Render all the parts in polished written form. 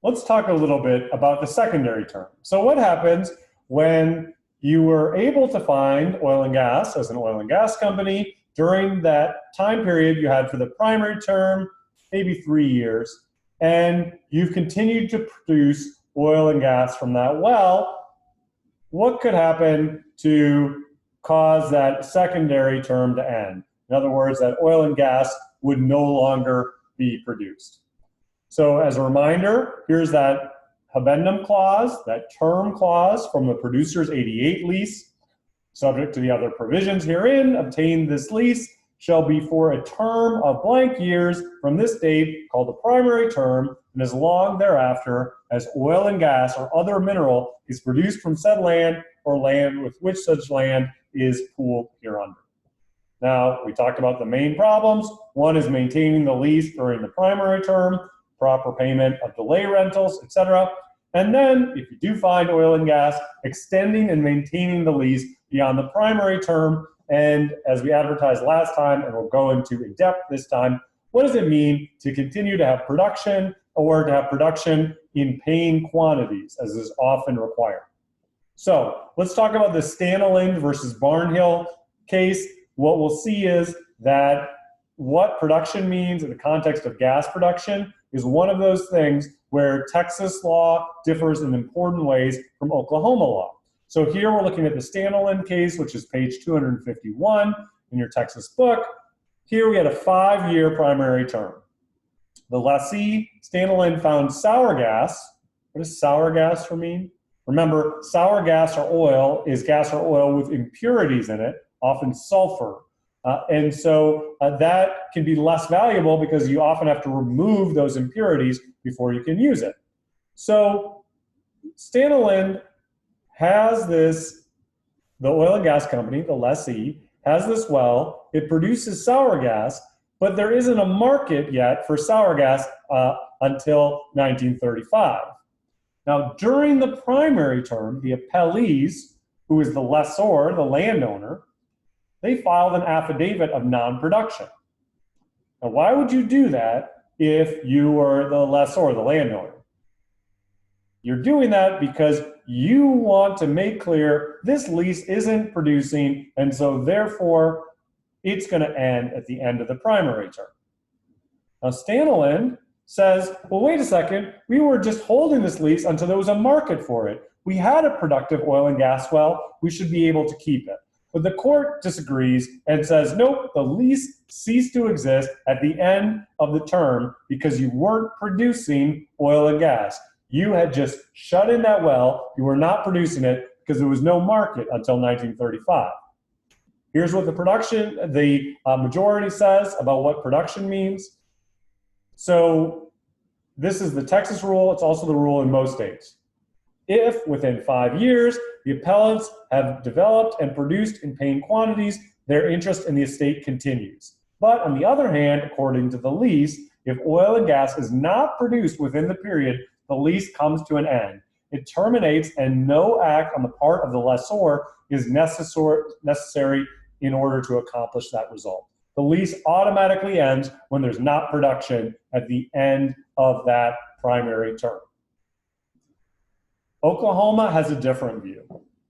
let's talk a little bit about the secondary term. So what happens when you were able to find oil and gas as an oil and gas company during that time period you had for the primary term, maybe 3 years, and you've continued to produce oil and gas from that well? What could happen to cause that secondary term to end? In other words, that oil and gas would no longer be produced. So as a reminder, here's that habendum clause, that term clause from the producer's 88 lease. Subject to the other provisions herein, obtain this lease shall be for a term of blank years from this date, called the primary term, and as long thereafter as oil and gas or other mineral is produced from said land or land with which such land is pooled hereunder. Now, we talked about the main problems. One is maintaining the lease during the primary term, proper payment of delay rentals, etc. And then, if you do find oil and gas, extending and maintaining the lease beyond the primary term. And as we advertised last time, and we'll go into in depth this time, what does it mean to continue to have production or to have production in paying quantities, as is often required? So let's talk about the Stanton versus Barnhill case. What we'll see is that what production means in the context of gas production is one of those things where Texas law differs in important ways from Oklahoma law. So here we're looking at the Stanton case, which is page 251 in your Texas book. Here we had a 5-year primary term. The lessee, Stanton, found sour gas. What does sour gas mean? Remember, sour gas or oil is gas or oil with impurities in it, often sulfur. And so that can be less valuable because you often have to remove those impurities before you can use it. So Stanton has this, the oil and gas company, the lessee, has this well, it produces sour gas, but there isn't a market yet for sour gas until 1935. Now, during the primary term, the appellees, who is the lessor, the landowner, they filed an affidavit of non-production. Now, why would you do that if you were the lessor, the landowner? You're doing that because you want to make clear this lease isn't producing, and so therefore it's going to end at the end of the primary term. Now, Stanton says, well, wait a second, we were just holding this lease until there was a market for it. We had a productive oil and gas well, we should be able to keep it. But the court disagrees and says, nope, the lease ceased to exist at the end of the term because you weren't producing oil and gas. You had just shut in that well, you were not producing it because there was no market until 1935. Here's what the majority says about what production means. So this is the Texas rule, it's also the rule in most states. If within 5 years, the appellants have developed and produced in paying quantities, their interest in the estate continues. But on the other hand, according to the lease, if oil and gas is not produced within the period, the lease comes to an end. It terminates and no act on the part of the lessor is necessary in order to accomplish that result. The lease automatically ends when there's not production at the end of that primary term. Oklahoma has a different view,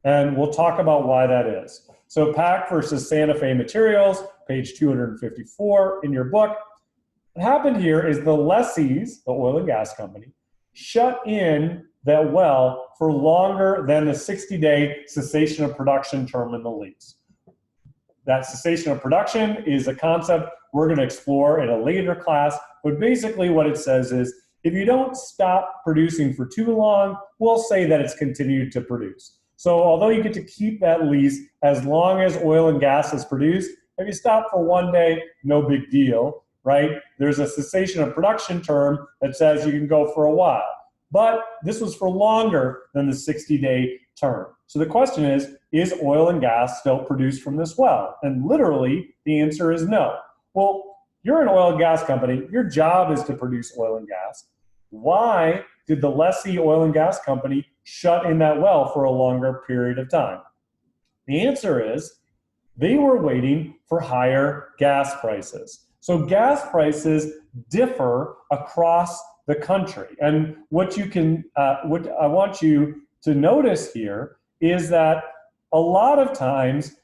and we'll talk about why that is. So Pack versus Santa Fe Materials, page 254 in your book. What happened here is the lessees, the oil and gas company, shut in that well for longer than the 60-day cessation of production term in the lease. That cessation of production is a concept we're going to explore in a later class, but basically what it says is if you don't stop producing for too long, we'll say that it's continued to produce. So although you get to keep that lease as long as oil and gas is produced, if you stop for 1 day, no big deal, right? There's a cessation of production term that says you can go for a while. But this was for longer than the 60-day term. So the question is oil and gas still produced from this well? And literally, the answer is no. Well, you're an oil and gas company. Your job is to produce oil and gas. Why did the lessee oil and gas company shut in that well for a longer period of time? The answer is they were waiting for higher gas prices. So gas prices differ across the country. And what I want you to notice here is that a lot of times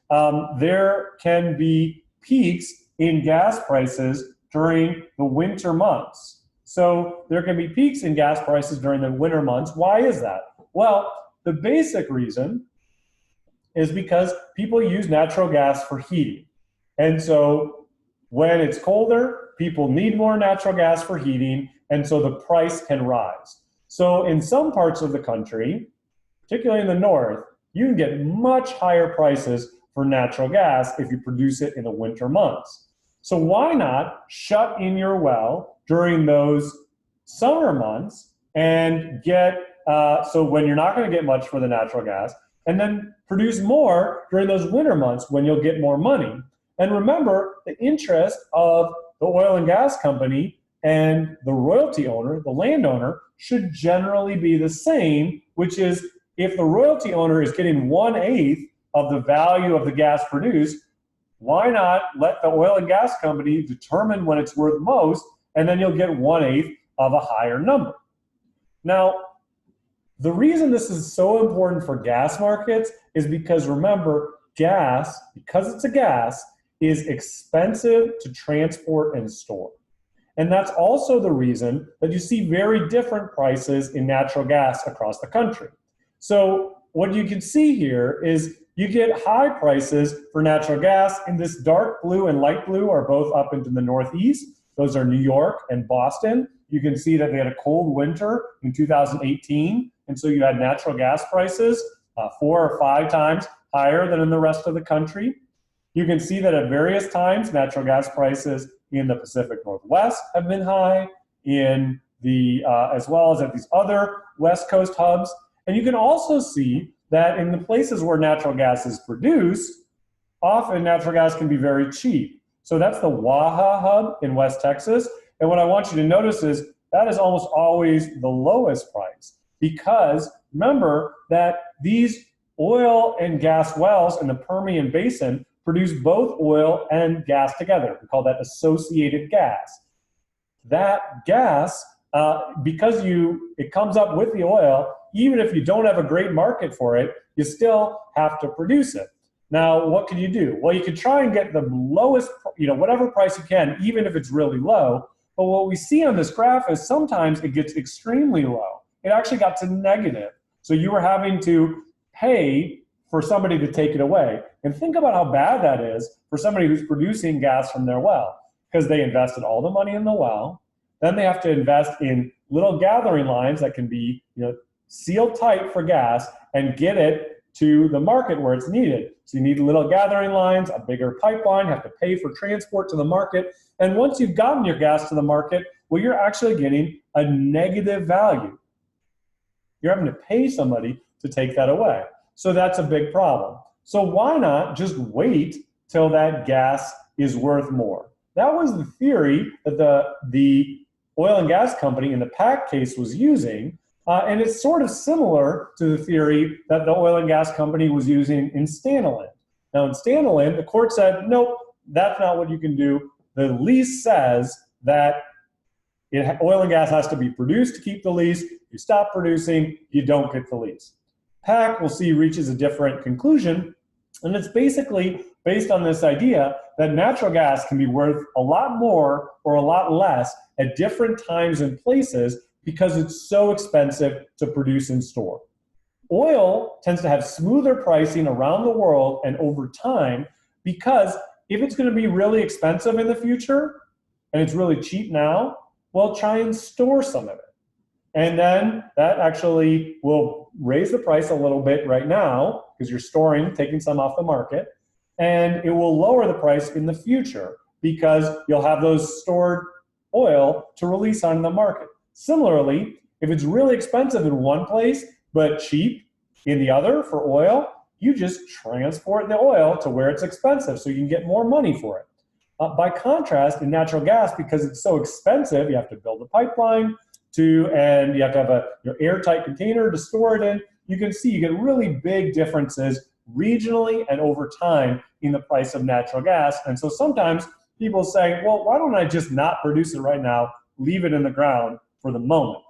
there can be peaks in gas prices during the winter months. So there can be peaks in gas prices during the winter months. Why is that? Well, the basic reason is because people use natural gas for heating. And so when it's colder, people need more natural gas for heating, and so the price can rise. So in some parts of the country, particularly in the north, you can get much higher prices for natural gas if you produce it in the winter months. So why not shut in your well during those summer months and get, so when you're not going to get much for the natural gas, and then produce more during those winter months when you'll get more money. And remember, the interest of the oil and gas company and the royalty owner, the landowner, should generally be the same, which is if the royalty owner is getting 1/8 of the value of the gas produced, why not let the oil and gas company determine when it's worth most, and then you'll get 1/8 of a higher number. Now, the reason this is so important for gas markets is because remember, gas, because it's a gas, is expensive to transport and store. And that's also the reason that you see very different prices in natural gas across the country. So what you can see here is you get high prices for natural gas in this dark blue and light blue are both up into the Northeast. Those are New York and Boston. You can see that they had a cold winter in 2018. And so you had natural gas prices 4 or 5 times higher than in the rest of the country. You can see that at various times, natural gas prices in the Pacific Northwest have been high, in the as well as at these other West Coast hubs. And you can also see that in the places where natural gas is produced, often natural gas can be very cheap. So that's the Waha hub in West Texas. And what I want you to notice is that is almost always the lowest price, because remember that these oil and gas wells in the Permian Basin produce both oil and gas together. We call that associated gas. That gas, because it comes up with the oil, even if you don't have a great market for it, you still have to produce it. Now, what can you do? Well, you can try and get the lowest, whatever price you can, even if it's really low. But what we see on this graph is sometimes it gets extremely low. It actually got to negative. So you were having to pay for somebody to take it away. And think about how bad that is for somebody who's producing gas from their well, because they invested all the money in the well. Then they have to invest in little gathering lines that can be sealed tight for gas and get it to the market where it's needed. So you need little gathering lines, a bigger pipeline, have to pay for transport to the market. And once you've gotten your gas to the market, well, you're actually getting a negative value. You're having to pay somebody to take that away. So that's a big problem. So why not just wait till that gas is worth more? That was the theory that the oil and gas company in the PAC case was using. And it's sort of similar to the theory that the oil and gas company was using in Stanton. Now in Stanton, the court said, nope, that's not what you can do. The lease says that oil and gas has to be produced to keep the lease. You stop producing, you don't get the lease. PAC, we'll see, reaches a different conclusion. And it's basically based on this idea that natural gas can be worth a lot more or a lot less at different times and places because it's so expensive to produce and store. Oil tends to have smoother pricing around the world and over time, because if it's going to be really expensive in the future and it's really cheap now, well, try and store some of it. And then that actually will raise the price a little bit right now because you're storing, taking some off the market, and it will lower the price in the future because you'll have those stored oil to release on the market. Similarly, if it's really expensive in one place but cheap in the other for oil, you just transport the oil to where it's expensive so you can get more money for it. By contrast, in natural gas, because it's so expensive, you have to build a pipeline and you have to have your airtight container to store it in. You can see you get really big differences regionally and over time in the price of natural gas. And so sometimes people say, well, why don't I just not produce it right now, leave it in the ground, for the moment.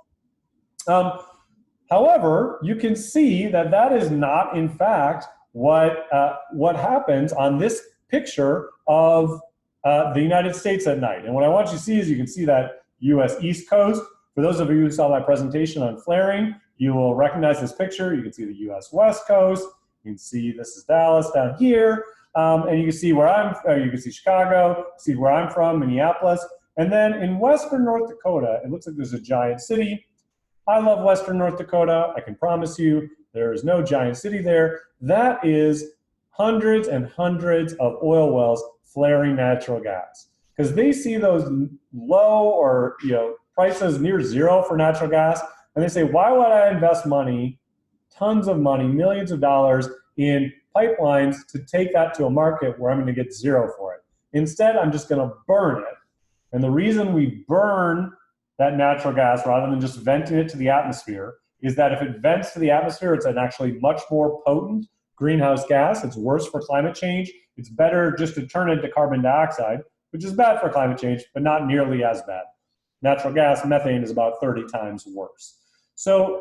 However, you can see that that is not, in fact, what happens on this picture of the United States at night. And what I want you to see is you can see that U.S. East Coast. For those of you who saw my presentation on flaring, you will recognize this picture. You can see the U.S. West Coast. You can see this is Dallas down here. And you can see where you can see Chicago, see where I'm from, Minneapolis. And then in western North Dakota, it looks like there's a giant city. I love western North Dakota. I can promise you there is no giant city there. That is hundreds and hundreds of oil wells flaring natural gas. Because they see those low or prices near zero for natural gas, and they say, why would I invest money, tons of money, millions of dollars in pipelines to take that to a market where I'm going to get zero for it? Instead, I'm just going to burn it. And the reason we burn that natural gas rather than just venting it to the atmosphere is that if it vents to the atmosphere, it's an actually much more potent greenhouse gas. It's worse for climate change. It's better just to turn it into carbon dioxide, which is bad for climate change, but not nearly as bad. Natural gas, methane, is about 30 times worse. So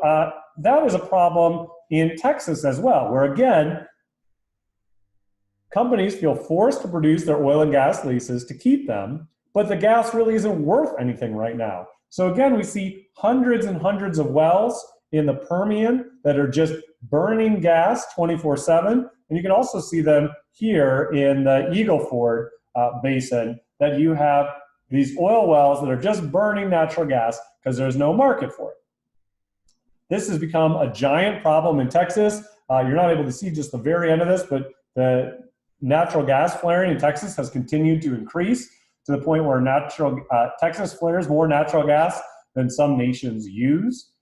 that is a problem in Texas as well, where again, companies feel forced to produce their oil and gas leases to keep them, but the gas really isn't worth anything right now. So again, we see hundreds and hundreds of wells in the Permian that are just burning gas 24/7. And you can also see them here in the Eagle Ford Basin, that you have these oil wells that are just burning natural gas because there's no market for it. This has become a giant problem in Texas. You're not able to see just the very end of this, but the natural gas flaring in Texas has continued to increase to the point where Texas flares more natural gas than some nations use.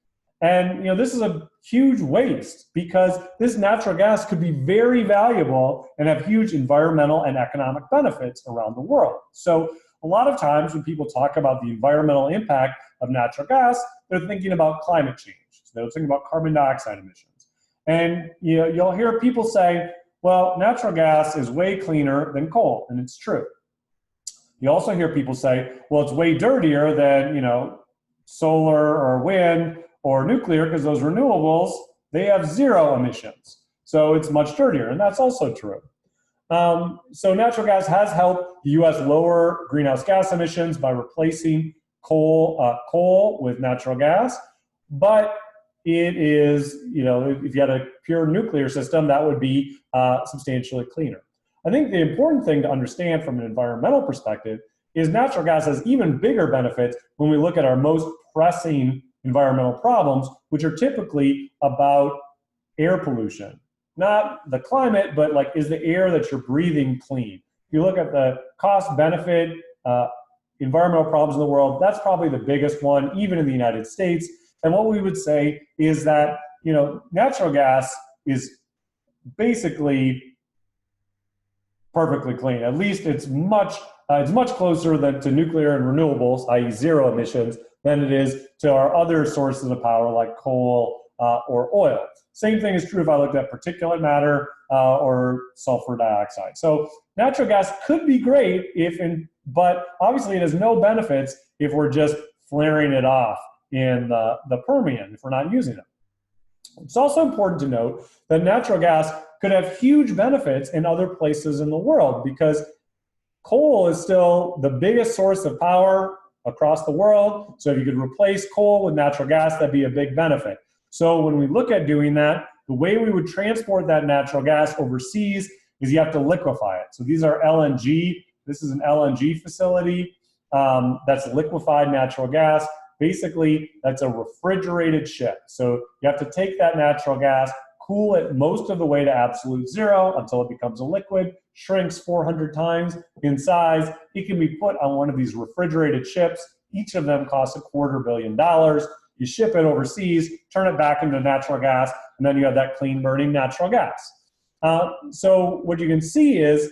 And this is a huge waste because this natural gas could be very valuable and have huge environmental and economic benefits around the world. So a lot of times when people talk about the environmental impact of natural gas, they're thinking about climate change. So they're thinking about carbon dioxide emissions. And you'll hear people say, well, natural gas is way cleaner than coal, and it's true. You also hear people say, well, it's way dirtier than solar or wind or nuclear, because those renewables, they have zero emissions. So it's much dirtier, and that's also true. So natural gas has helped the U.S. lower greenhouse gas emissions by replacing coal with natural gas. But it is, if you had a pure nuclear system, that would be substantially cleaner. I think the important thing to understand from an environmental perspective is natural gas has even bigger benefits when we look at our most pressing environmental problems, which are typically about air pollution. Not the climate, but is the air that you're breathing clean? If you look at the cost-benefit environmental problems in the world, that's probably the biggest one, even in the United States. And what we would say is that, natural gas is basically perfectly clean. At least it's much closer to nuclear and renewables, i.e. zero emissions, than it is to our other sources of power like coal or oil. Same thing is true if I looked at particulate matter or sulfur dioxide. So natural gas could be great but obviously it has no benefits if we're just flaring it off in the Permian, if we're not using it. It's also important to note that natural gas could have huge benefits in other places in the world, because coal is still the biggest source of power across the world. So if you could replace coal with natural gas, that'd be a big benefit. So when we look at doing that, the way we would transport that natural gas overseas is you have to liquefy it. So these are LNG. This is an LNG facility that's liquefied natural gas. Basically, that's a refrigerated ship. So you have to take that natural gas, cool it most of the way to absolute zero until it becomes a liquid, shrinks 400 times in size. It can be put on one of these refrigerated ships. Each of them costs $250 million. You ship it overseas, turn it back into natural gas, and then you have that clean burning natural gas. So what you can see is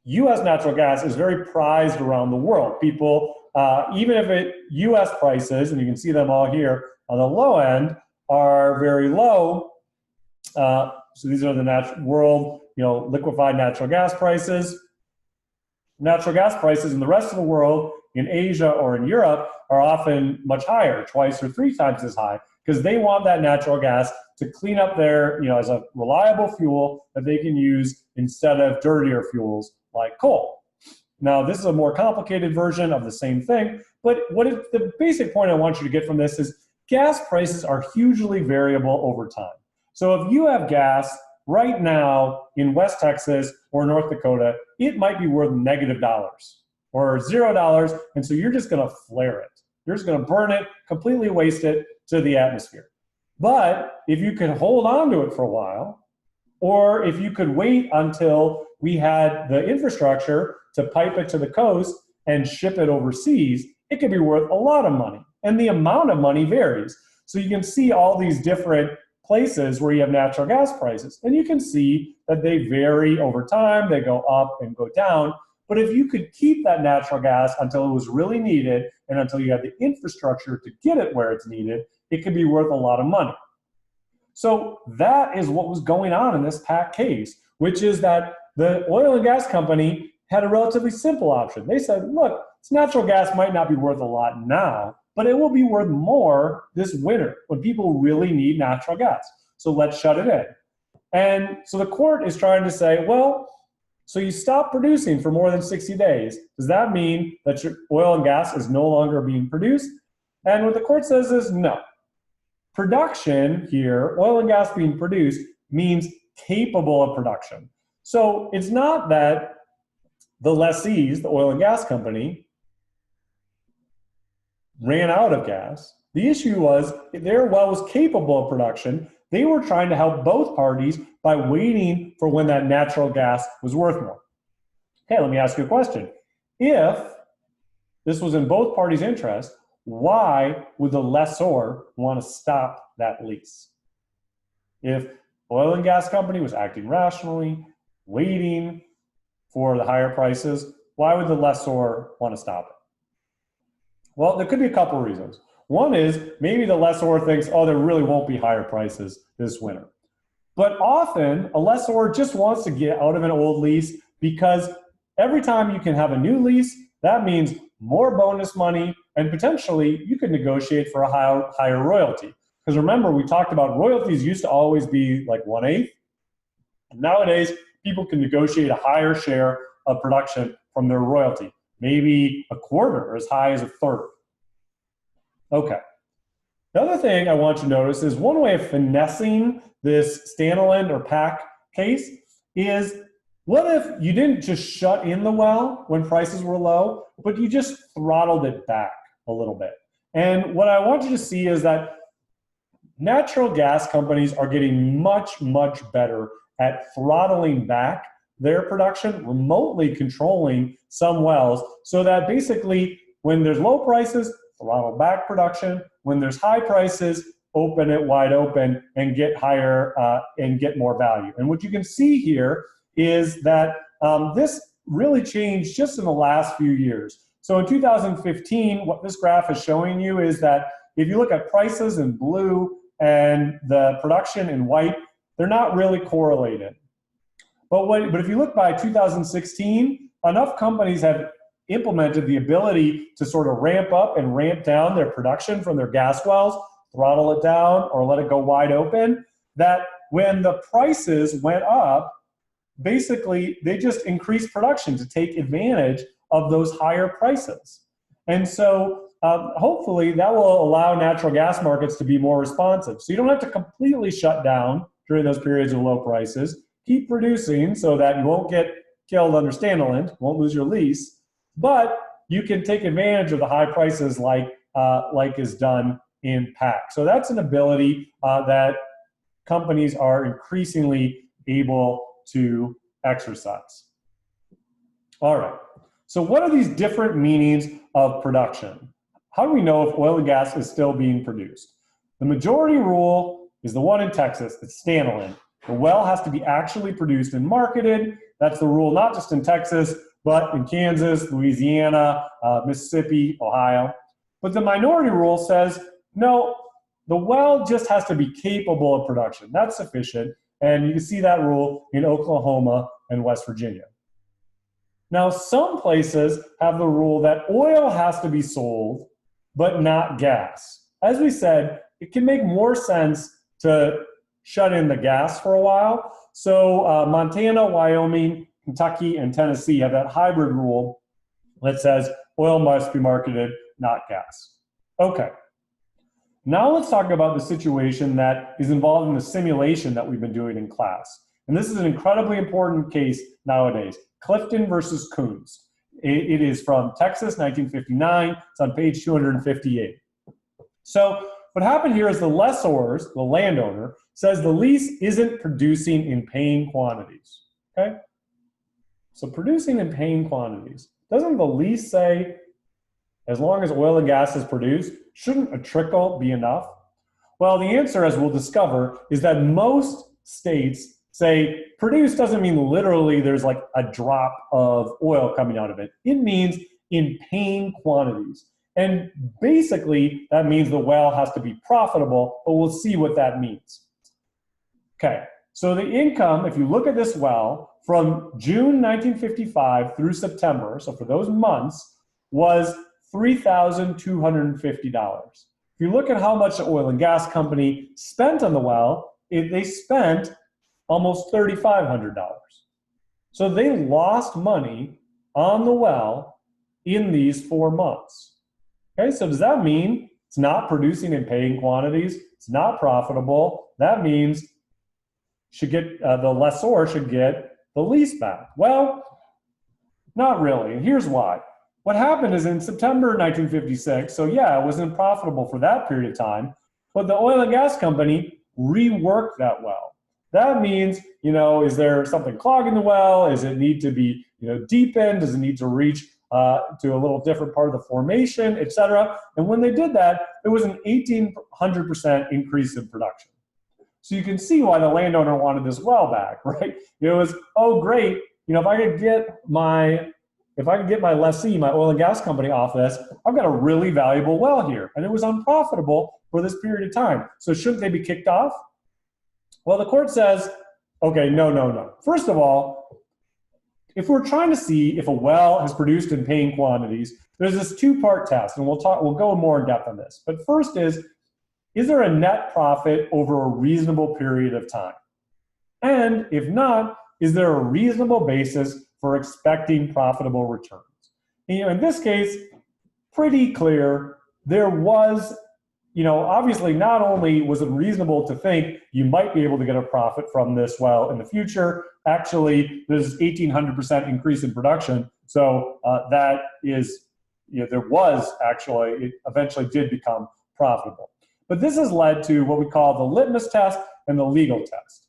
U.S. natural gas is very prized around the world. People, even if U.S. prices, and you can see them all here on the low end, are very low. So these are the world, liquefied natural gas prices. Natural gas prices in the rest of the world in Asia or in Europe are often much higher, twice or three times as high, because they want that natural gas to clean up their, as a reliable fuel that they can use instead of dirtier fuels like coal. Now, this is a more complicated version of the same thing, but the basic point I want you to get from this is gas prices are hugely variable over time. So if you have gas right now in West Texas or North Dakota, it might be worth -$, or $0, and so you're just gonna flare it. You're just gonna burn it, completely waste it to the atmosphere. But if you can hold on to it for a while, or if you could wait until we had the infrastructure to pipe it to the coast and ship it overseas, it could be worth a lot of money. And the amount of money varies. So you can see all these different places where you have natural gas prices. And you can see that they vary over time. They go up and go down. But if you could keep that natural gas until it was really needed and until you had the infrastructure to get it where it's needed, it could be worth a lot of money. So that is what was going on in this PAC case, which is that the oil and gas company had a relatively simple option. They said, look, this natural gas might not be worth a lot now, but it will be worth more this winter when people really need natural gas. So let's shut it in. And so the court is trying to say, well, so you stop producing for more than 60 days. Does that mean that your oil and gas is no longer being produced? And what the court says is no. Production here, oil and gas being produced, means capable of production. So it's not that the lessees, the oil and gas company, ran out of gas. The issue was their well was capable of production. They were trying to help both parties by waiting for when that natural gas was worth more. Okay, let me ask you a question. If this was in both parties' interest, why would the lessor want to stop that lease? If oil and gas company was acting rationally, waiting for the higher prices, why would the lessor want to stop it? Well, there could be a couple of reasons. One is maybe the lessor thinks, oh, there really won't be higher prices this winter. But often a lessor just wants to get out of an old lease because every time you can have a new lease, that means more bonus money, and potentially you could negotiate for a higher royalty. Because remember, we talked about royalties used to always be like 1/8. Nowadays, people can negotiate a higher share of production from their royalty, maybe a quarter or as high as a third. Okay. The other thing I want you to notice is one way of finessing this Stanton or PAC case is, what if you didn't just shut in the well when prices were low, but you just throttled it back a little bit? And what I want you to see is that natural gas companies are getting much, much better at throttling back their production, remotely controlling some wells, so that basically when there's low prices, throttle back production. When there's high prices, open it wide open and get higher and get more value. And what you can see here is that this really changed just in the last few years. So in 2015, what this graph is showing you is that if you look at prices in blue and the production in white, they're not really correlated. But if you look by 2016, enough companies have implemented the ability to sort of ramp up and ramp down their production from their gas wells, throttle it down or let it go wide open, that when the prices went up, basically they just increased production to take advantage of those higher prices. And so hopefully that will allow natural gas markets to be more responsive. So you don't have to completely shut down during those periods of low prices. Keep producing so that you won't get killed under Stanton, won't lose your lease, but you can take advantage of the high prices like is done in PAC. So that's an ability that companies are increasingly able to exercise. All right, so what are these different meanings of production? How do we know if oil and gas is still being produced? The majority rule is the one in Texas, it's Stanton. The well has to be actually produced and marketed. That's the rule not just in Texas, but in Kansas, Louisiana, Mississippi, Ohio. But the minority rule says, no, the well just has to be capable of production. That's sufficient. And you can see that rule in Oklahoma and West Virginia. Now, some places have the rule that oil has to be sold, but not gas. As we said, it can make more sense to shut in the gas for a while. So Montana, Wyoming, Kentucky, and Tennessee have that hybrid rule that says oil must be marketed, not gas. Okay. Now let's talk about the situation that is involved in the simulation that we've been doing in class. And this is an incredibly important case nowadays. Clifton versus Coons. It is from Texas, 1959. It's on page 258. So what happened here is the lessors, the landowner, says the lease isn't producing in paying quantities. Okay? So producing in paying quantities. Doesn't the lease say as long as oil and gas is produced, shouldn't a trickle be enough? Well, the answer, as we'll discover, is that most states say produce doesn't mean literally there's like a drop of oil coming out of it. It means in paying quantities. And basically, that means the well has to be profitable, but we'll see what that means. Okay, so the income, if you look at this well, from June 1955 through September, so for those months, was $3,250. If you look at how much the oil and gas company spent on the well, they spent almost $3,500. So they lost money on the well in these 4 months. Okay, so does that mean it's not producing in paying quantities? It's not profitable. That means the lessor should get the lease back. Well, not really, and here's why. What happened is in September 1956, so yeah, it wasn't profitable for that period of time, but the oil and gas company reworked that well. That means, is there something clogging the well? Does it need to be, deepened? Does it need to reach to a little different part of the formation, et cetera? And when they did that, it was an 1,800% increase in production. So you can see why the landowner wanted this well back, right? It was, oh great, if I could get my lessee, my oil and gas company off this, I've got a really valuable well here. And it was unprofitable for this period of time. So shouldn't they be kicked off? Well, the court says, okay, no. First of all, if we're trying to see if a well has produced in paying quantities, there's this 2-part test, and we'll go more in depth on this. But first is there a net profit over a reasonable period of time? And if not, is there a reasonable basis for expecting profitable returns? In this case, pretty clear, there was, obviously not only was it reasonable to think you might be able to get a profit from this well in the future, actually there's 1,800% increase in production. So that is, there was actually, it eventually did become profitable. But this has led to what we call the litmus test and the legal test.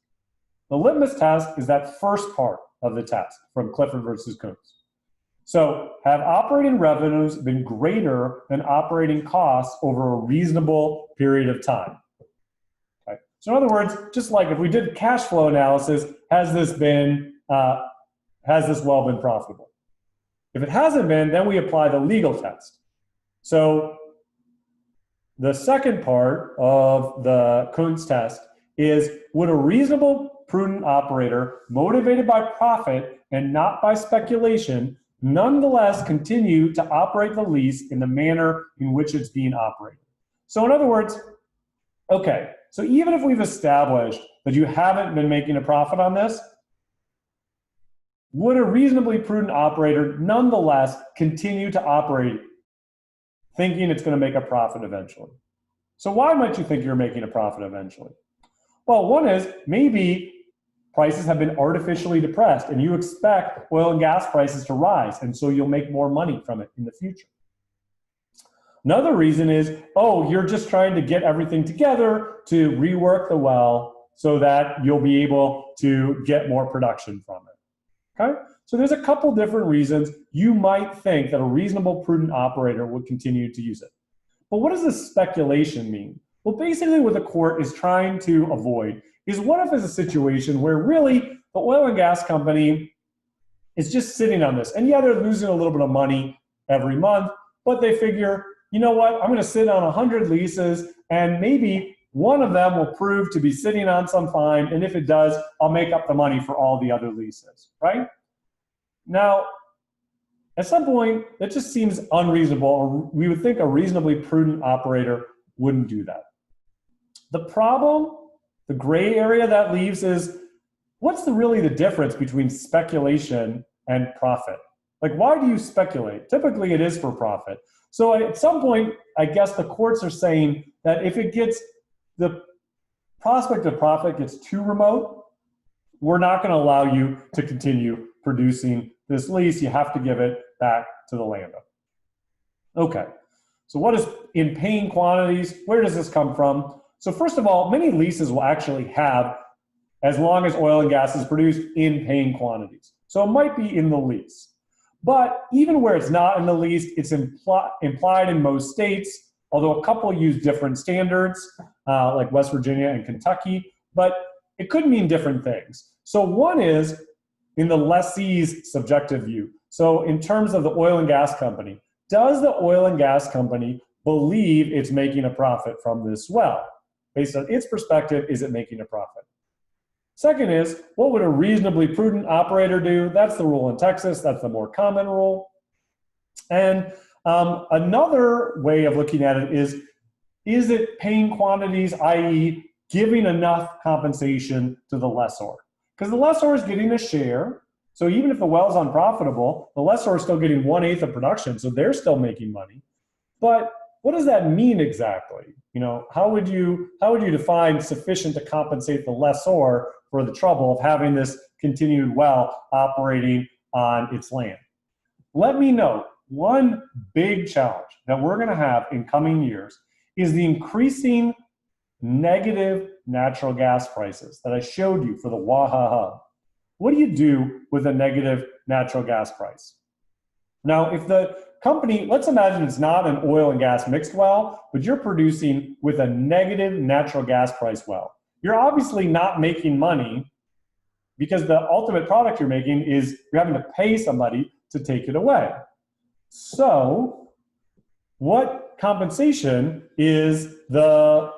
The litmus test is that first part of the test from Clifford versus Coons. So have operating revenues been greater than operating costs over a reasonable period of time? Okay. So in other words, just like if we did cash flow analysis, has this well been profitable? If it hasn't been, then we apply the legal test. So the second part of the Coons test is, would a reasonable, prudent operator, motivated by profit and not by speculation, nonetheless continue to operate the lease in the manner in which it's being operated? So in other words, okay, so even if we've established that you haven't been making a profit on this, would a reasonably prudent operator nonetheless continue to operate thinking it's going to make a profit eventually? So why might you think you're making a profit eventually? Well, one is maybe prices have been artificially depressed and you expect oil and gas prices to rise, and so you'll make more money from it in the future. Another reason is, you're just trying to get everything together to rework the well so that you'll be able to get more production from it. Okay? So there's a couple different reasons you might think that a reasonable, prudent operator would continue to use it. But what does this speculation mean? Well, basically what the court is trying to avoid is, what if there's a situation where really the oil and gas company is just sitting on this, and yeah, they're losing a little bit of money every month, but they figure, you know what, I'm going to sit on 100 leases, and maybe one of them will prove to be sitting on some fine, and if it does, I'll make up the money for all the other leases, right? Now, At some point, that just seems unreasonable, or we would think a reasonably prudent operator wouldn't do that. The problem, the gray area that leaves is, what's really the difference between speculation and profit? Like, why do you speculate? Typically, it is for profit. So at some point, I guess the courts are saying that if it gets, the prospect of profit gets too remote, we're not going to allow you to continue producing this lease. You have to give it back to the landowner. Okay, so what is in paying quantities? Where does this come from? So first of all, many leases will actually have as long as oil and gas is produced in paying quantities. So it might be in the lease. But even where it's not in the lease, it's implied in most states, although a couple use different standards, like West Virginia and Kentucky, but it could mean different things. So one is in the lessee's subjective view. So in terms of the oil and gas company, does the oil and gas company believe it's making a profit from this well? Based on its perspective, is it making a profit? Second is, what would a reasonably prudent operator do? That's the rule in Texas. That's the more common rule. And another way of looking at it is it paying quantities, i.e. giving enough compensation to the lessor? Because the lessor is getting a share. So even if the well is unprofitable, the lessor is still getting 1/8 of production, so they're still making money. But what does that mean exactly? You know, how would you define sufficient to compensate the lessor for the trouble of having this continued well operating on its land? Let me note, one big challenge that we're going to have in coming years is the increasing negative natural gas prices that I showed you for the Waha hub. What do you do with a negative natural gas price? Now, if the company, let's imagine it's not an oil and gas mixed well, but you're producing with a negative natural gas price well. You're obviously not making money because the ultimate product you're making is you're having to pay somebody to take it away. So what compensation is the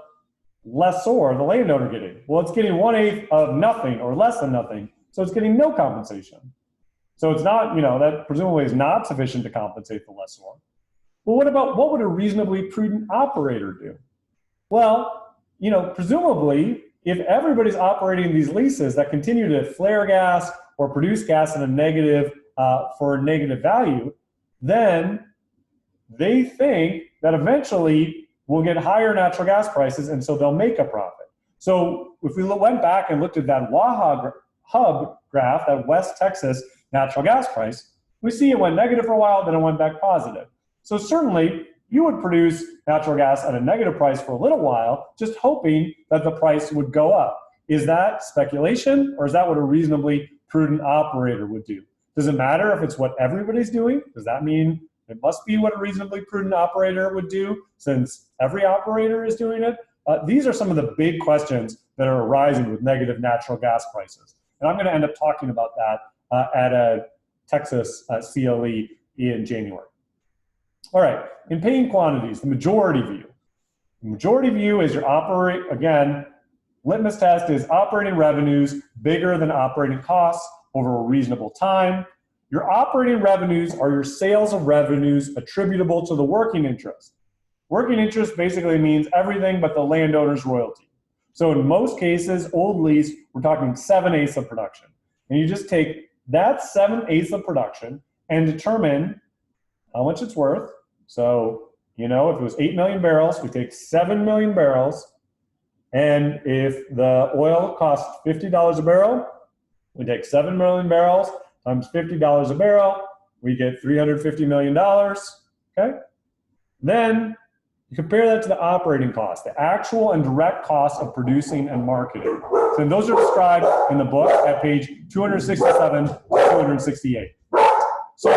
lessor, the landowner, getting? Well, it's getting 1/8 of nothing or less than nothing. So it's getting no compensation. So it's not, that presumably is not sufficient to compensate the lessor. Well, what would a reasonably prudent operator do? Well, presumably, if everybody's operating these leases that continue to flare gas or produce gas in a negative, for a negative value, then they think that eventually we'll get higher natural gas prices, and so they'll make a profit. So if we went back and looked at that Waha hub graph, that West Texas natural gas price, we see it went negative for a while, then it went back positive. So certainly, you would produce natural gas at a negative price for a little while, just hoping that the price would go up. Is that speculation, or is that what a reasonably prudent operator would do? Does it matter if it's what everybody's doing? Does that mean it must be what a reasonably prudent operator would do, since every operator is doing it? These are some of the big questions that are arising with negative natural gas prices. And I'm going to end up talking about that at a Texas CLE in January. All right, in paying quantities, the majority view. The majority view is again, litmus test is operating revenues bigger than operating costs over a reasonable time. Your operating revenues are your sales of revenues attributable to the working interest. Working interest basically means everything but the landowner's royalty. So in most cases, old lease, we're talking 7/8 of production. And you just take that 7/8 of production and determine how much it's worth. So, if it was 8 million barrels, we take 7 million barrels. And if the oil costs $50 a barrel, we take 7 million barrels times $50 a barrel, we get $350 million, okay? Then you compare that to the operating cost, the actual and direct cost of producing and marketing. So those are described in the book at page 267 to 268. So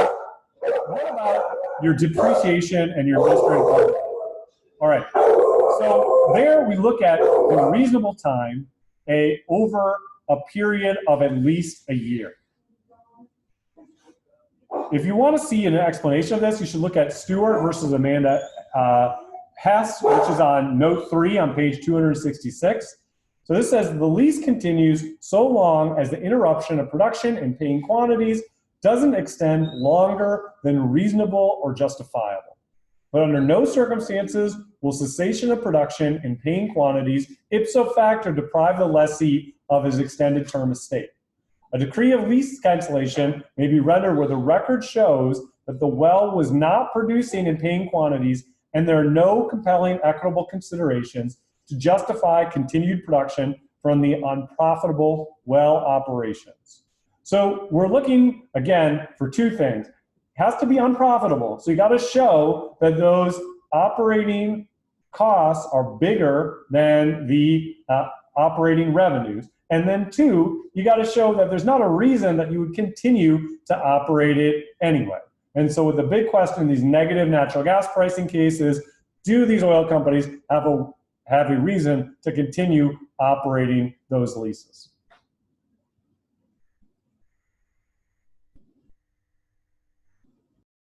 what about your depreciation and your administrative cost? All right, so there we look at a reasonable time over a period of at least a year. If you want to see an explanation of this, you should look at Stewart versus Amanda Hess, which is on note 3 on page 266. So this says the lease continues so long as the interruption of production and paying quantities doesn't extend longer than reasonable or justifiable. But under no circumstances will cessation of production in paying quantities ipso facto deprive the lessee of his extended term estate. A decree of lease cancellation may be rendered where the record shows that the well was not producing in paying quantities and there are no compelling equitable considerations to justify continued production from the unprofitable well operations. So we're looking, again, for two things. It has to be unprofitable. So you got to show that those operating costs are bigger than the operating revenues. And then two, you got to show that there's not a reason that you would continue to operate it anyway. And so with the big question in these negative natural gas pricing cases, do these oil companies have a reason to continue operating those leases?